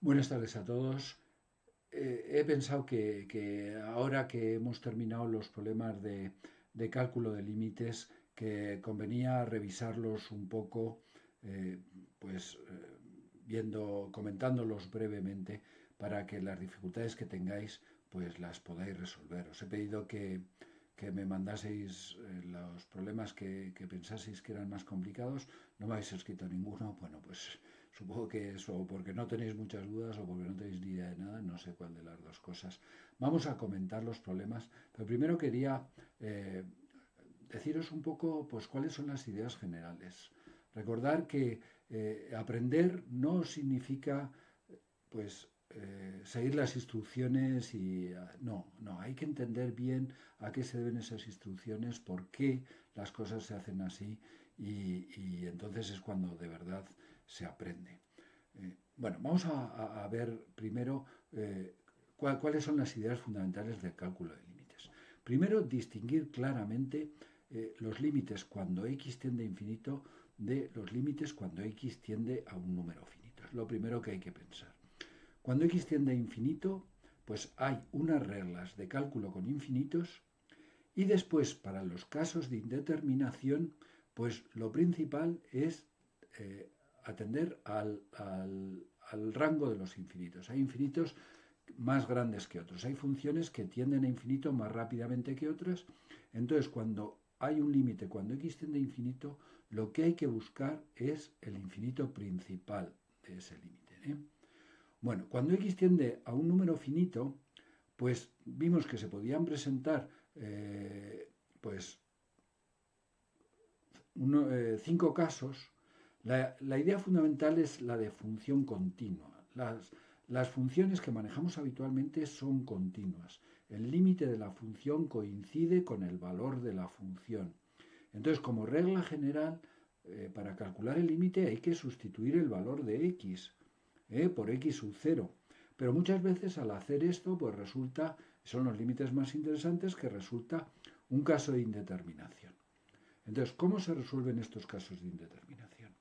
Buenas tardes a todos. He pensado que ahora que hemos terminado los problemas de cálculo de límites, que convenía revisarlos un poco, eh, pues comentándolos brevemente para que las dificultades que tengáis, pues las podáis resolver. Os he pedido que me mandaseis los problemas que pensaseis que eran más complicados. No me habéis escrito ninguno. Bueno, pues supongo que es o porque no tenéis muchas dudas o porque no tenéis ni idea de nada, no sé cuál de las dos cosas. Vamos a comentar los problemas, pero primero quería deciros un poco pues cuáles son las ideas generales. Recordar que aprender no significa pues seguir las instrucciones y no, hay que entender bien a qué se deben esas instrucciones, por qué las cosas se hacen así y entonces es cuando de verdad se aprende. Bueno, vamos a ver primero cuáles son las ideas fundamentales del cálculo de límites. Primero, distinguir claramente los límites cuando x tiende a infinito de los límites cuando x tiende a un número finito. Es lo primero que hay que pensar. Cuando x tiende a infinito, pues hay unas reglas de cálculo con infinitos y después para los casos de indeterminación, pues lo principal es atender al rango de los infinitos. Hay infinitos más grandes que otros. Hay funciones que tienden a infinito más rápidamente que otras. Entonces, cuando hay un límite, cuando x tiende a infinito, lo que hay que buscar es el infinito principal de ese límite. Bueno, cuando x tiende a un número finito, pues vimos que se podían presentar pues 5 casos. La idea fundamental es la de función continua. Las funciones que manejamos habitualmente son continuas. El límite de la función coincide con el valor de la función. Entonces, como regla general, para calcular el límite hay que sustituir el valor de x por x sub 0. Pero muchas veces al hacer esto, pues resulta, son los límites más interesantes, que resulta un caso de indeterminación. Entonces, ¿cómo se resuelven estos casos de indeterminación?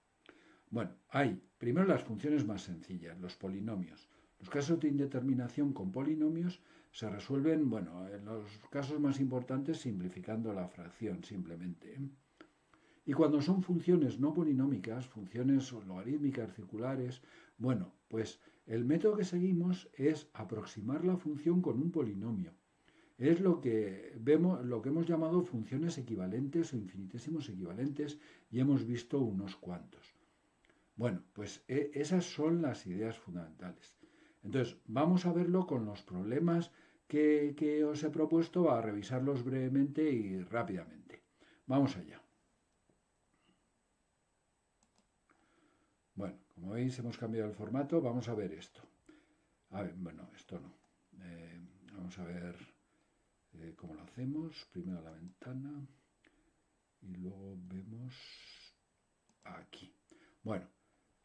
Bueno, hay primero las funciones más sencillas, los polinomios. Los casos de indeterminación con polinomios se resuelven, bueno, en los casos más importantes simplificando la fracción simplemente. Y cuando son funciones no polinómicas, funciones logarítmicas circulares, bueno, pues el método que seguimos es aproximar la función con un polinomio. Es lo que vemos, lo que hemos llamado funciones equivalentes o infinitésimos equivalentes y hemos visto unos cuantos. Bueno, pues esas son las ideas fundamentales. Entonces, vamos a verlo con los problemas que os he propuesto, a revisarlos brevemente y rápidamente. Vamos allá. Bueno, como veis hemos cambiado el formato, vamos a ver esto. A ver, bueno, esto no. Vamos a ver cómo lo hacemos. Primero la ventana y luego vemos aquí. Bueno,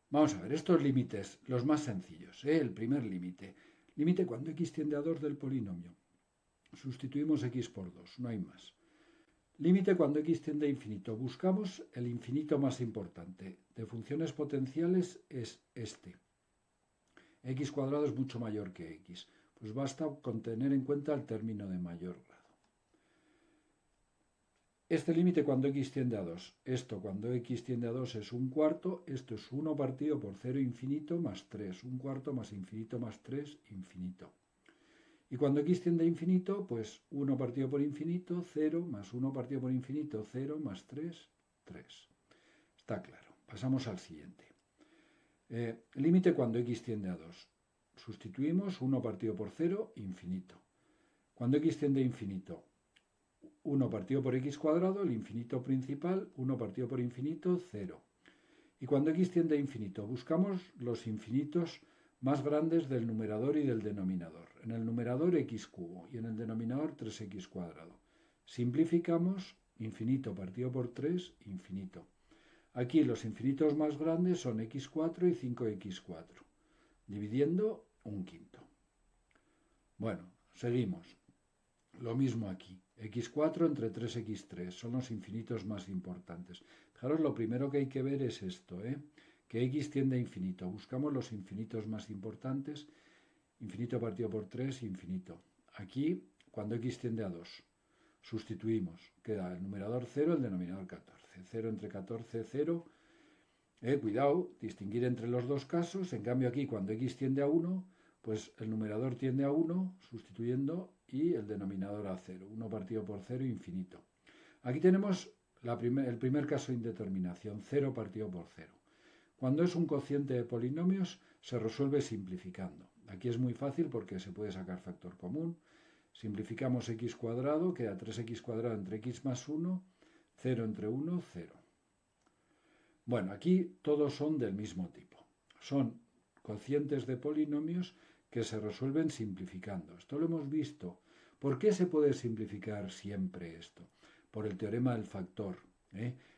vamos a ver estos límites, los más sencillos. El primer límite. Límite cuando x tiende a 2 del polinomio. Sustituimos x por 2, no hay más. Límite cuando x tiende a infinito. Buscamos el infinito más importante. De funciones potenciales es este. X cuadrado es mucho mayor que x. Pues basta con tener en cuenta el término de mayor grado. Este límite cuando x tiende a 2. Esto cuando x tiende a 2 es un cuarto. Esto es 1 partido por 0 infinito más 3. Un cuarto más infinito más 3 infinito. Y cuando x tiende a infinito, pues 1 partido por infinito, 0, más 1 partido por infinito, 0, más 3, 3. Está claro. Pasamos al siguiente. Límite cuando x tiende a 2. Sustituimos 1 partido por 0, infinito. Cuando x tiende a infinito, 1 partido por x cuadrado, el infinito principal, 1 partido por infinito, 0. Y cuando x tiende a infinito, buscamos los infinitos más grandes del numerador y del denominador. En el numerador x cubo y en el denominador 3x cuadrado. Simplificamos, infinito partido por 3, infinito. Aquí los infinitos más grandes son x4 y 5x4, dividiendo un quinto. Bueno, seguimos. Lo mismo aquí. X4 entre 3x3 son los infinitos más importantes. Fijaros, lo primero que hay que ver es esto, que x tiende a infinito. Buscamos los infinitos más importantes, infinito partido por 3, infinito. Aquí, cuando x tiende a 2, sustituimos, queda el numerador 0, el denominador 14. 0 entre 14, 0. Cuidado, distinguir entre los dos casos. En cambio aquí, cuando x tiende a 1, pues el numerador tiende a 1, sustituyendo, y el denominador a 0. 1 partido por 0, infinito. Aquí tenemos el primer caso de indeterminación, 0 partido por 0. Cuando es un cociente de polinomios, se resuelve simplificando. Aquí es muy fácil porque se puede sacar factor común. Simplificamos x cuadrado, queda 3x cuadrado entre x más 1, 0 entre 1, 0. Bueno, aquí todos son del mismo tipo. Son cocientes de polinomios que se resuelven simplificando. Esto lo hemos visto. ¿Por qué se puede simplificar siempre esto? Por el teorema del factor.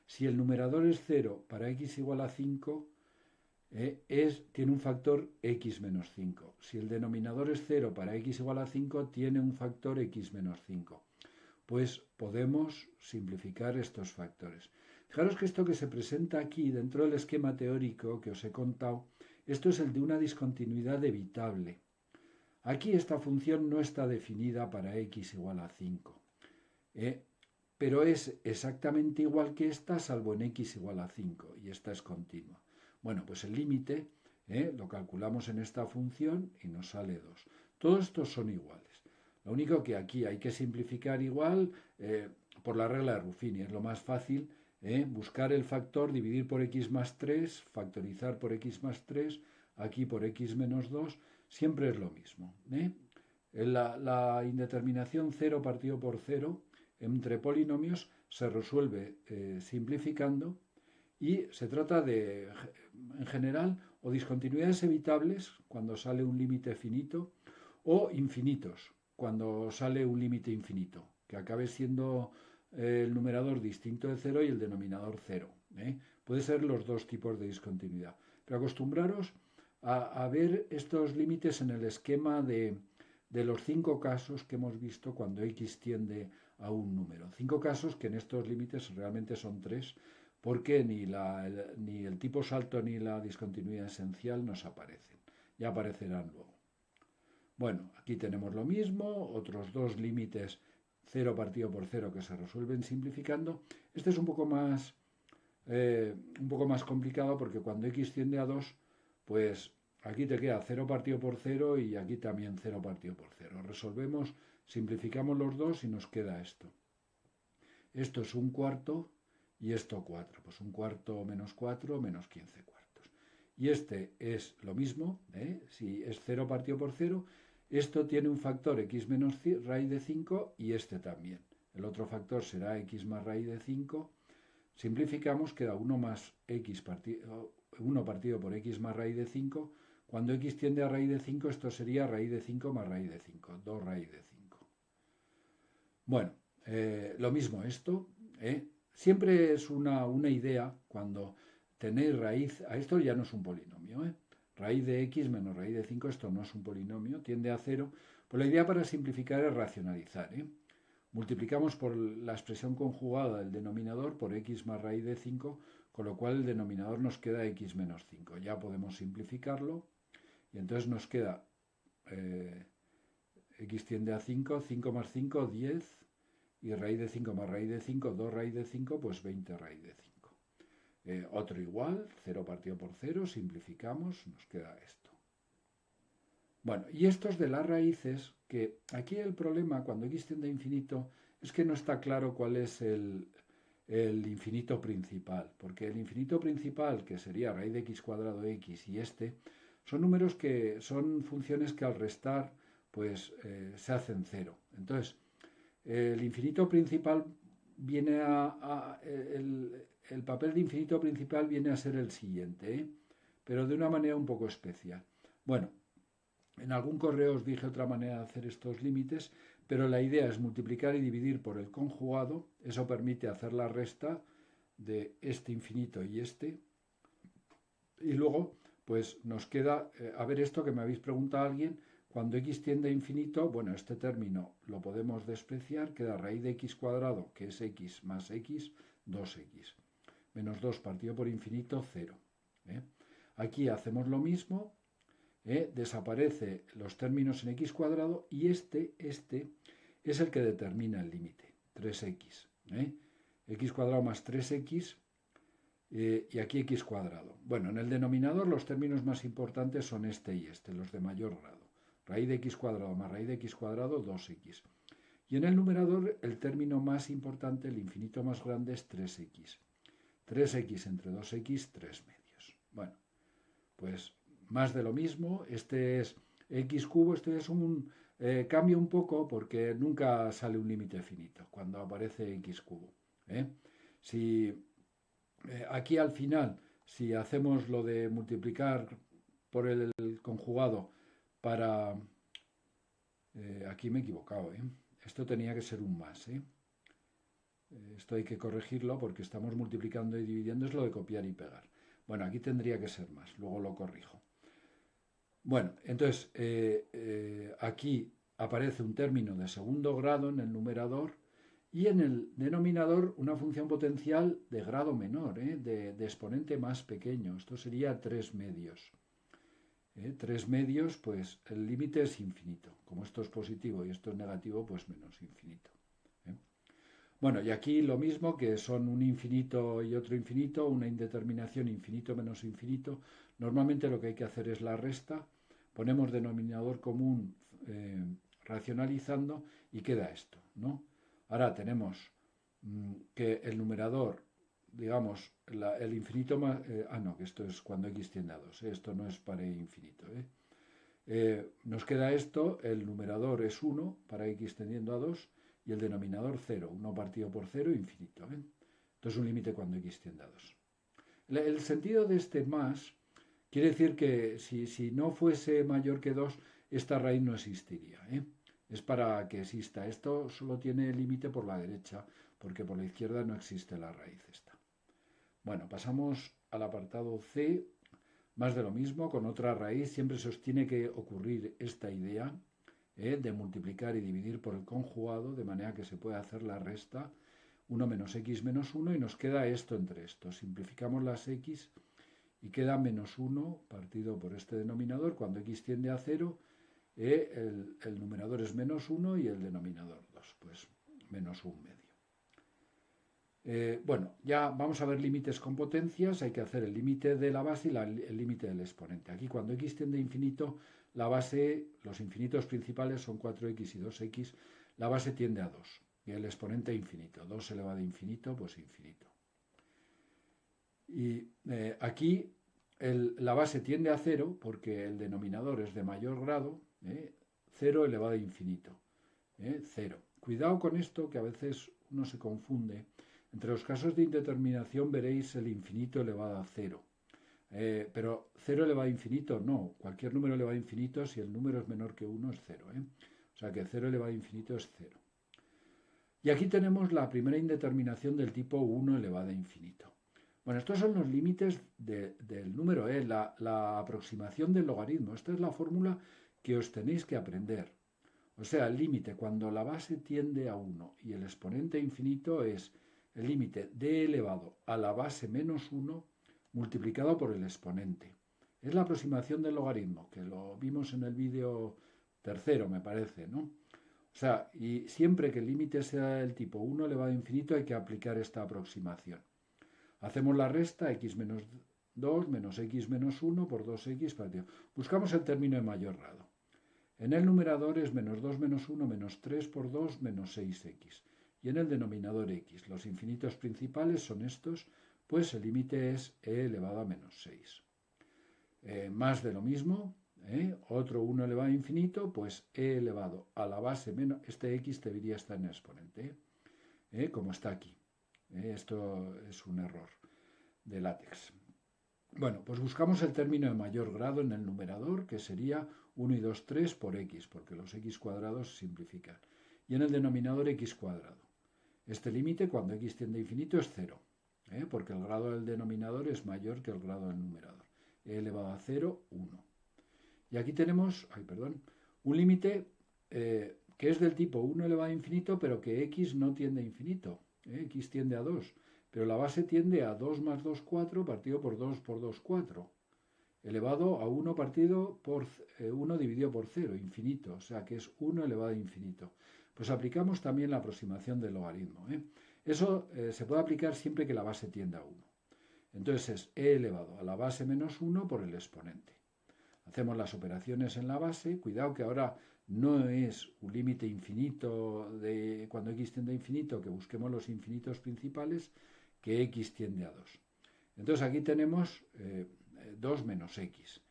Si el numerador es 0 para x igual a 5, tiene un factor x menos 5. Si el denominador es 0 para x igual a 5, tiene un factor x menos 5. Pues podemos simplificar estos factores. Fijaros que esto que se presenta aquí dentro del esquema teórico que os he contado, esto es el de una discontinuidad evitable. Aquí esta función no está definida para x igual a 5, pero es exactamente igual que esta, salvo en x igual a 5, y esta es continua. Bueno, pues el límite lo calculamos en esta función y nos sale 2. Todos estos son iguales. Lo único que aquí hay que simplificar igual por la regla de Ruffini, es lo más fácil. Buscar el factor, dividir por x más 3, factorizar por x más 3, aquí por x menos 2, siempre es lo mismo. La indeterminación 0 partido por 0 entre polinomios se resuelve simplificando y se trata de, en general, o discontinuidades evitables cuando sale un límite finito o infinitos cuando sale un límite infinito, que acabe siendo el numerador distinto de 0 y el denominador 0. Puede ser los dos tipos de discontinuidad. Pero acostumbraros a ver estos límites en el esquema de los 5 casos que hemos visto cuando x tiende a un número. 5 casos que en estos límites realmente son 3, porque ni el tipo salto ni la discontinuidad esencial nos aparecen. Ya aparecerán luego. Bueno, aquí tenemos lo mismo, otros dos límites 0 partido por 0 que se resuelven simplificando. Este es un poco más complicado porque cuando x tiende a 2, pues aquí te queda 0 partido por 0 y aquí también 0 partido por 0. Resolvemos, simplificamos los dos y nos queda esto. Esto es un cuarto y esto 4. Pues un cuarto menos 4 menos 15 cuartos. Y este es lo mismo, si es 0 partido por 0, esto tiene un factor x menos raíz de 5 y este también. El otro factor será x más raíz de 5. Simplificamos, queda 1 más x partido, 1 partido por x más raíz de 5. Cuando x tiende a raíz de 5, esto sería raíz de 5 más raíz de 5, 2 raíz de 5. Bueno, lo mismo esto, siempre es una idea cuando tenéis raíz, a esto ya no es un polinomio, raíz de x menos raíz de 5, esto no es un polinomio, tiende a 0. Pues la idea para simplificar es racionalizar. Multiplicamos por la expresión conjugada del denominador por x más raíz de 5, con lo cual el denominador nos queda x menos 5. Ya podemos simplificarlo y entonces nos queda x tiende a 5, 5 más 5, 10, y raíz de 5 más raíz de 5, 2 raíz de 5, pues 20 raíz de 5. Otro igual, 0 partido por 0, simplificamos, nos queda esto. Bueno, y estos de las raíces, que aquí el problema cuando x tiende a infinito es que no está claro cuál es el infinito principal, porque el infinito principal, que sería raíz de x cuadrado x y son números que son funciones que al restar pues se hacen 0. Entonces, el infinito principal viene el papel de infinito principal viene a ser el siguiente, pero de una manera un poco especial. Bueno, en algún correo os dije otra manera de hacer estos límites, pero la idea es multiplicar y dividir por el conjugado. Eso permite hacer la resta de este infinito y este. Y luego, pues nos queda, a ver esto que me habéis preguntado alguien, cuando x tiende a infinito, bueno, este término lo podemos despreciar, queda raíz de x cuadrado, que es x más x, 2x. Menos 2 partido por infinito, 0. Aquí hacemos lo mismo, desaparece los términos en x cuadrado y este es el que determina el límite, 3x. X cuadrado más 3x y aquí x cuadrado. Bueno, en el denominador los términos más importantes son este y este, los de mayor grado. Raíz de x cuadrado más raíz de x cuadrado, 2x. Y en el numerador el término más importante, el infinito más grande, es 3x. 3x entre 2x, 3 medios. Bueno, pues más de lo mismo. Este es x cubo, este es un... cambia un poco porque nunca sale un límite finito cuando aparece x cubo. Si aquí al final, si hacemos lo de multiplicar por el conjugado para... aquí me he equivocado, esto tenía que ser un más, esto hay que corregirlo porque estamos multiplicando y dividiendo, es lo de copiar y pegar. Bueno, aquí tendría que ser más, luego lo corrijo. Bueno, entonces aquí aparece un término de segundo grado en el numerador y en el denominador una función potencial de grado menor, de exponente más pequeño. Esto sería 3 medios. 3 medios, pues el límite es infinito. Como esto es positivo y esto es negativo, pues menos infinito. Bueno, y aquí lo mismo, que son un infinito y otro infinito, una indeterminación infinito menos infinito. Normalmente lo que hay que hacer es la resta, ponemos denominador común racionalizando y queda esto, ¿no? Ahora tenemos que el numerador, digamos, el infinito más... no, que esto es cuando x tiende a 2, esto no es para infinito. Nos queda esto, el numerador es 1 para x tendiendo a 2 y el denominador 0, 1 partido por 0, infinito. Entonces un límite cuando x tiende a 2. El sentido de este más quiere decir que si no fuese mayor que 2, esta raíz no existiría. Es para que exista. Esto solo tiene límite por la derecha, porque por la izquierda no existe la raíz esta. Bueno, pasamos al apartado C, más de lo mismo, con otra raíz. Siempre se os tiene que ocurrir esta idea de multiplicar y dividir por el conjugado, de manera que se puede hacer la resta, 1 menos x menos 1, y nos queda esto entre estos. Simplificamos las x y queda menos 1 partido por este denominador. Cuando x tiende a 0, el numerador es menos 1 y el denominador 2, pues menos 1 medio. Bueno, ya vamos a ver límites con potencias. Hay que hacer el límite de la base y el límite del exponente. Aquí cuando x tiende a infinito, la base, los infinitos principales son 4x y 2x, la base tiende a 2 y el exponente a infinito. 2 elevado a infinito, pues infinito. Y aquí la base tiende a 0 porque el denominador es de mayor grado, 0 elevado a infinito, 0. Cuidado con esto, que a veces uno se confunde. Entre los casos de indeterminación veréis el infinito elevado a 0. Pero 0 elevado a infinito no. Cualquier número elevado a infinito, si el número es menor que 1, es 0. O sea que 0 elevado a infinito es 0. Y aquí tenemos la primera indeterminación del tipo 1 elevado a infinito. Bueno, estos son los límites del número, la aproximación del logaritmo. Esta es la fórmula que os tenéis que aprender. O sea, el límite cuando la base tiende a 1 y el exponente infinito es el límite de elevado a la base menos 1 multiplicado por el exponente. Es la aproximación del logaritmo, que lo vimos en el vídeo tercero, me parece, ¿no? O sea, y siempre que el límite sea el tipo 1 elevado a infinito hay que aplicar esta aproximación. Hacemos la resta, x menos 2 menos x menos 1 por 2x partido. Buscamos el término de mayor grado. En el numerador es menos 2 menos 1 menos 3 por 2 menos 6x. Y en el denominador x. Los infinitos principales son estos, pues el límite es e elevado a menos 6. Más de lo mismo, otro 1 elevado a infinito, pues e elevado a la base menos, este x debería estar en exponente, como está aquí. Esto es un error de látex. Bueno, pues buscamos el término de mayor grado en el numerador, que sería 1 y 2, 3 por x, porque los x cuadrados se simplifican. Y en el denominador x cuadrado. Este límite cuando x tiende a infinito es 0, porque el grado del denominador es mayor que el grado del numerador. E elevado a 0, 1. Y aquí tenemos, un límite que es del tipo 1 elevado a infinito, pero que x no tiende a infinito. X tiende a 2, pero la base tiende a 2 más 2, 4, partido por 2 por 2, 4. elevado a 1 partido por 1 dividido por 0, infinito, o sea que es 1 elevado a infinito. Pues aplicamos también la aproximación del logaritmo. Eso se puede aplicar siempre que la base tienda a 1. Entonces es e elevado a la base menos 1 por el exponente. Hacemos las operaciones en la base. Cuidado que ahora no es un límite infinito de cuando x tiende a infinito, que busquemos los infinitos principales, que x tiende a 2. Entonces aquí tenemos 2 menos x,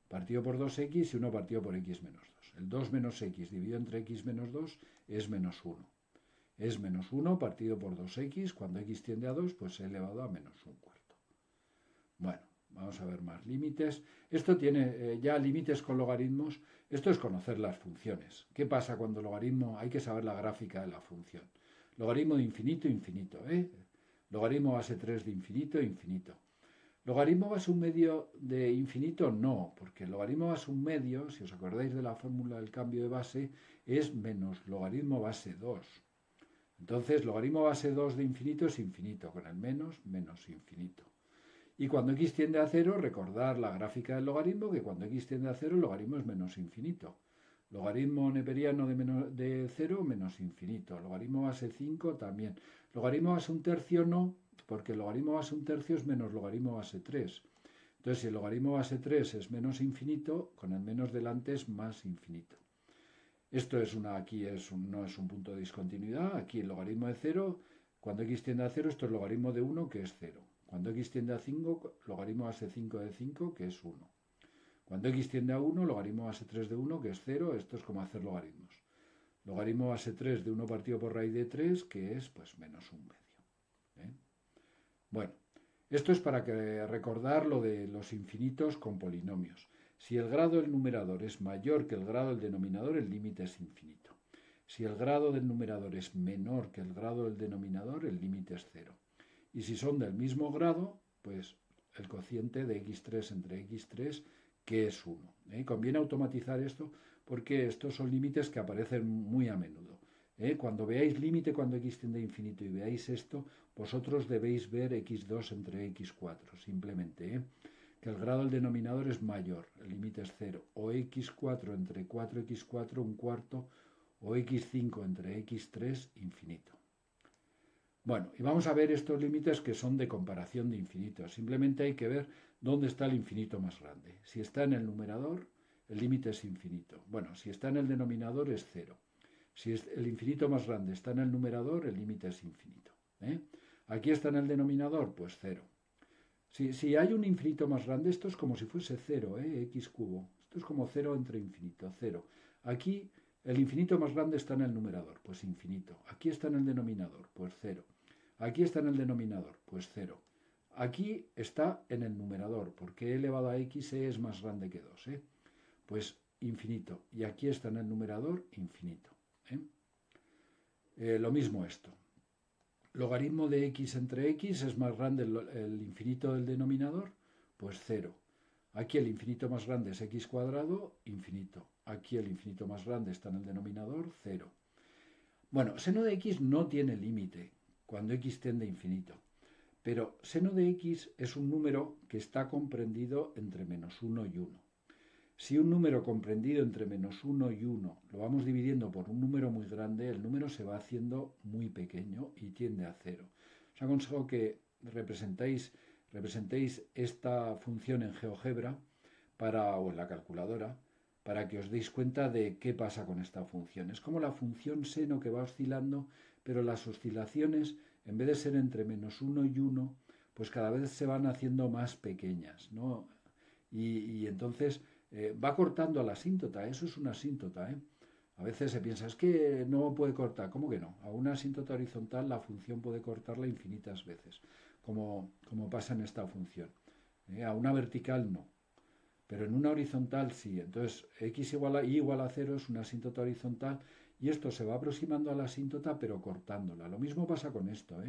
partido por 2x y 1 partido por x menos 2. El 2 menos x dividido entre x menos 2 es menos 1. Es menos 1 partido por 2x, cuando x tiende a 2, pues elevado a menos 1/4. Bueno, vamos a ver más límites. Esto tiene ya límites con logaritmos. Esto es conocer las funciones. ¿Qué pasa cuando logaritmo? Hay que saber la gráfica de la función. Logaritmo de infinito, infinito. Logaritmo base 3 de infinito, infinito. ¿Logaritmo base un medio de infinito? No, porque el logaritmo base un medio, si os acordáis de la fórmula del cambio de base, es menos logaritmo base 2. Entonces, logaritmo base 2 de infinito es infinito, con el menos, menos infinito. Y cuando x tiende a 0, recordar la gráfica del logaritmo, que cuando x tiende a 0, el logaritmo es menos infinito. Logaritmo neperiano de 0, menos infinito. Logaritmo base 5 también. Logaritmo base un tercio no, porque el logaritmo base un tercio es menos logaritmo base 3. Entonces, si el logaritmo base 3 es menos infinito, con el menos delante es más infinito. Esto es aquí no es un punto de discontinuidad. Aquí el logaritmo de 0, cuando x tiende a 0, esto es logaritmo de 1, que es 0. Cuando x tiende a 5, logaritmo base 5 de 5, que es 1. Cuando x tiende a 1, logaritmo base 3 de 1, que es 0. Esto es como hacer logaritmos. Logaritmo base 3 de 1 partido por raíz de 3, que es pues menos 1 medio. Bueno, esto es para recordar lo de los infinitos con polinomios. Si el grado del numerador es mayor que el grado del denominador, el límite es infinito. Si el grado del numerador es menor que el grado del denominador, el límite es 0. Y si son del mismo grado, pues el cociente de x3 entre x3, que es 1. Conviene automatizar esto porque estos son límites que aparecen muy a menudo. Cuando veáis límite cuando x tiende a infinito y veáis esto, vosotros debéis ver x2 entre x4, simplemente. Que el grado del denominador es mayor, el límite es 0, o x4 entre 4x4 un cuarto, o x5 entre x3 infinito. Bueno, y vamos a ver estos límites que son de comparación de infinitos. Simplemente hay que ver dónde está el infinito más grande. Si está en el numerador, el límite es infinito. Bueno, si está en el denominador es 0. Si el infinito más grande está en el numerador, el límite es infinito. Aquí está en el denominador, pues 0. Si hay un infinito más grande, esto es como si fuese 0, x cubo. Esto es como 0 entre infinito, 0. Aquí el infinito más grande está en el numerador, pues infinito. Aquí está en el denominador, pues 0. Aquí está en el denominador, pues 0. Aquí está en el numerador, porque e elevado a x es más grande que 2, pues infinito. Y aquí está en el numerador, infinito. Lo mismo esto. Logaritmo de x entre x es más grande el infinito del denominador, pues 0. Aquí el infinito más grande es x cuadrado, infinito. Aquí el infinito más grande está en el denominador, 0. Bueno, seno de x no tiene límite cuando x tiende a infinito. Pero seno de x es un número que está comprendido entre menos 1 y 1. Si un número comprendido entre menos 1 y 1 lo vamos dividiendo por un número muy grande, el número se va haciendo muy pequeño y tiende a 0. Os aconsejo que representéis esta función en GeoGebra o en la calculadora para que os deis cuenta de qué pasa con esta función. Es como la función seno que va oscilando, pero las oscilaciones, en vez de ser entre menos 1 y 1, pues cada vez se van haciendo más pequeñas, ¿no? Y entonces va cortando a la asíntota. Eso es una asíntota, A veces se piensa, es que no puede cortar. ¿Cómo que no? A una asíntota horizontal la función puede cortarla infinitas veces, como pasa en esta función. A una vertical no. Pero en una horizontal sí. Entonces, x igual a y igual a 0 es una asíntota horizontal y esto se va aproximando a la asíntota pero cortándola. Lo mismo pasa con esto,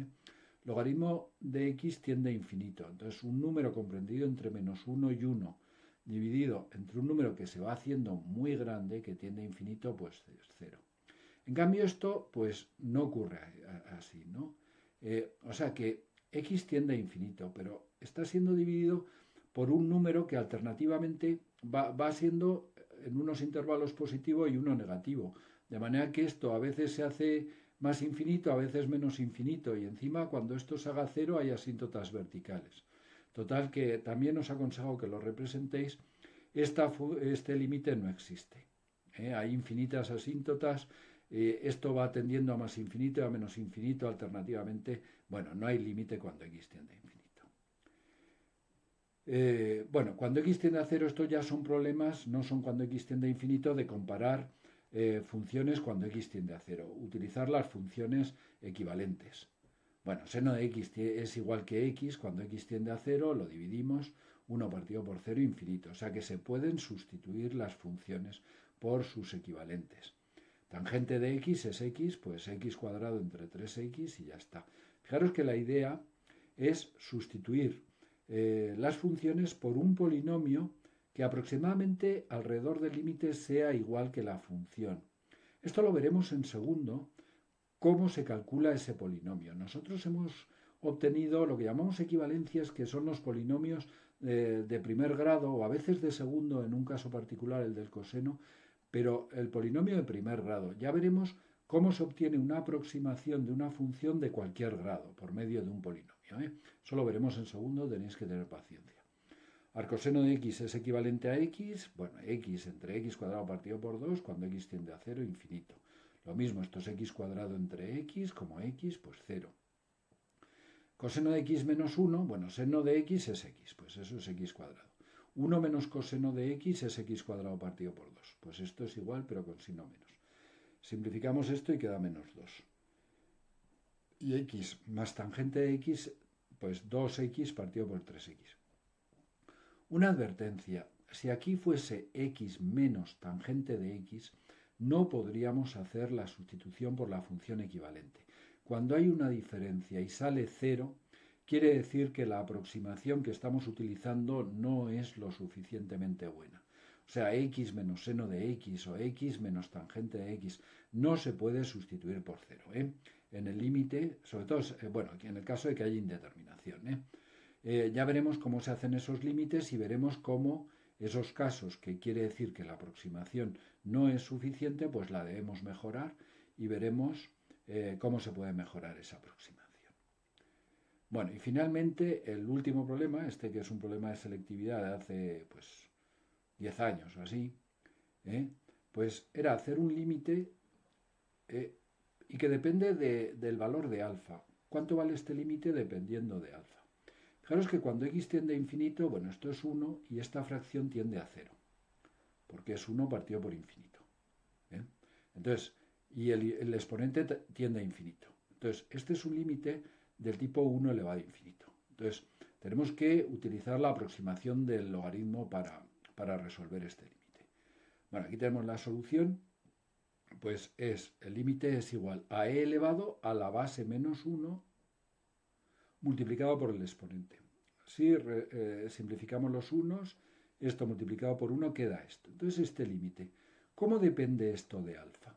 Logaritmo de x tiende a infinito. Entonces, un número comprendido entre menos 1 y 1 dividido entre un número que se va haciendo muy grande, que tiende a infinito, pues es 0. En cambio, esto pues no ocurre así, ¿no? O sea que x tiende a infinito, pero está siendo dividido por un número que alternativamente va siendo en unos intervalos positivo y uno negativo. De manera que esto a veces se hace más infinito, a veces menos infinito, y encima cuando esto se haga cero hay asíntotas verticales. Total que también os aconsejo que lo representéis. Este límite no existe. Hay infinitas asíntotas. Esto va tendiendo a más infinito y a menos infinito alternativamente. Bueno, no hay límite cuando x tiende a infinito. Bueno, cuando x tiende a cero, estos ya son problemas, no son cuando x tiende a infinito, de comparar funciones cuando x tiende a cero. Utilizar las funciones equivalentes. Bueno, seno de x es igual que x, cuando x tiende a cero lo dividimos, 1 partido por 0 infinito. O sea que se pueden sustituir las funciones por sus equivalentes. Tangente de x es x, pues x cuadrado entre 3x y ya está. Fijaros que la idea es sustituir las funciones por un polinomio que aproximadamente alrededor del límite sea igual que la función. Esto lo veremos en segundo, cómo se calcula ese polinomio. Nosotros hemos obtenido lo que llamamos equivalencias, que son los polinomios de primer grado o a veces de segundo, en un caso particular el del coseno, pero el polinomio de primer grado. Ya veremos cómo se obtiene una aproximación de una función de cualquier grado por medio de un polinomio. Eso lo veremos en segundo, tenéis que tener paciencia. Arcoseno de x es equivalente a x, bueno, x entre x cuadrado partido por 2, cuando x tiende a 0, infinito. Lo mismo, esto es x cuadrado entre x, como x, pues 0. Coseno de x menos 1, bueno, seno de x es x, pues eso es x cuadrado. 1 menos coseno de x es x cuadrado partido por 2. Pues esto es igual, pero con signo menos. Simplificamos esto y queda menos 2. Y x más tangente de x, pues 2x partido por 3x. Una advertencia. Si aquí fuese x menos tangente de x, no podríamos hacer la sustitución por la función equivalente. Cuando hay una diferencia y sale 0, quiere decir que la aproximación que estamos utilizando no es lo suficientemente buena. O sea, x menos seno de x o x menos tangente de x no se puede sustituir por 0. En el límite, sobre todo, bueno, en el caso de que haya indeterminación. Ya veremos cómo se hacen esos límites y veremos cómo esos casos que quiere decir que la aproximación no es suficiente, pues la debemos mejorar y veremos cómo se puede mejorar esa aproximación. Bueno, y finalmente el último problema, que es un problema de selectividad de hace pues 10 años o así, pues era hacer un límite y que depende del valor de alfa. ¿Cuánto vale este límite dependiendo de alfa? Fijaros que cuando x tiende a infinito, bueno, esto es 1 y esta fracción tiende a 0, porque es 1 partido por infinito. Entonces, y el exponente tiende a infinito. Entonces, este es un límite del tipo 1 elevado a infinito. Entonces, tenemos que utilizar la aproximación del logaritmo para resolver este límite. Bueno, aquí tenemos la solución, pues el límite es igual a e elevado a la base menos 1 multiplicado por el exponente. Si simplificamos los unos, esto multiplicado por 1 queda esto. Entonces este límite, ¿cómo depende esto de alfa?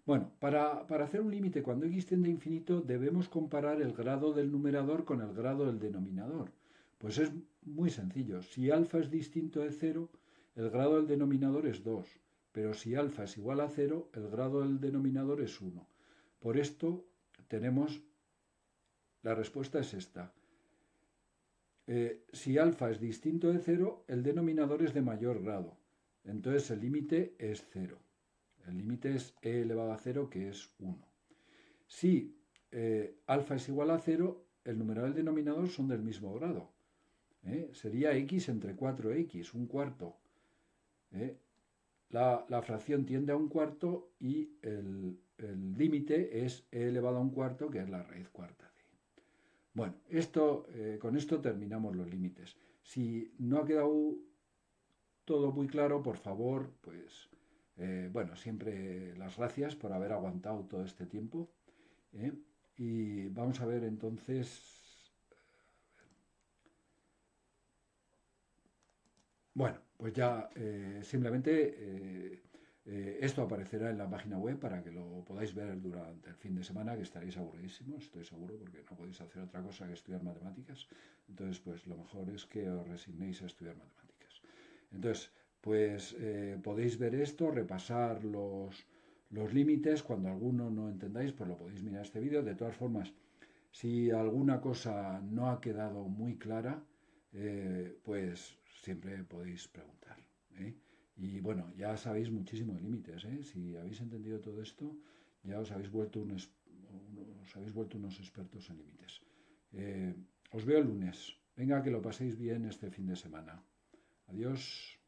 Bueno, para hacer un límite cuando x tiende a infinito debemos comparar el grado del numerador con el grado del denominador. Pues es muy sencillo. Si alfa es distinto de 0, el grado del denominador es 2. Pero si alfa es igual a 0, el grado del denominador es 1. Por esto tenemos... La respuesta es esta. Si alfa es distinto de 0, el denominador es de mayor grado. Entonces el límite es 0. El límite es e elevado a 0, que es 1. Si alfa es igual a 0, el numerador y el denominador son del mismo grado. Sería x entre 4x, un cuarto. La fracción tiende a un cuarto y el límite es e elevado a un cuarto, que es la raíz cuarta. Bueno, con esto terminamos los límites. Si no ha quedado todo muy claro, por favor, pues, bueno, siempre las gracias por haber aguantado todo este tiempo. Y vamos a ver entonces... Bueno, pues ya simplemente Esto aparecerá en la página web para que lo podáis ver durante el fin de semana, que estaréis aburridísimos, estoy seguro, porque no podéis hacer otra cosa que estudiar matemáticas. Entonces, pues lo mejor es que os resignéis a estudiar matemáticas. Entonces, pues podéis ver esto, repasar los límites. Cuando alguno no entendáis, pues lo podéis mirar este vídeo. De todas formas, si alguna cosa no ha quedado muy clara, pues siempre podéis preguntar, ¿eh? Y bueno, ya sabéis muchísimos límites, ¿eh? Si habéis entendido todo esto, ya os habéis vuelto unos expertos en límites. Os veo el lunes. Venga, que lo paséis bien este fin de semana. Adiós.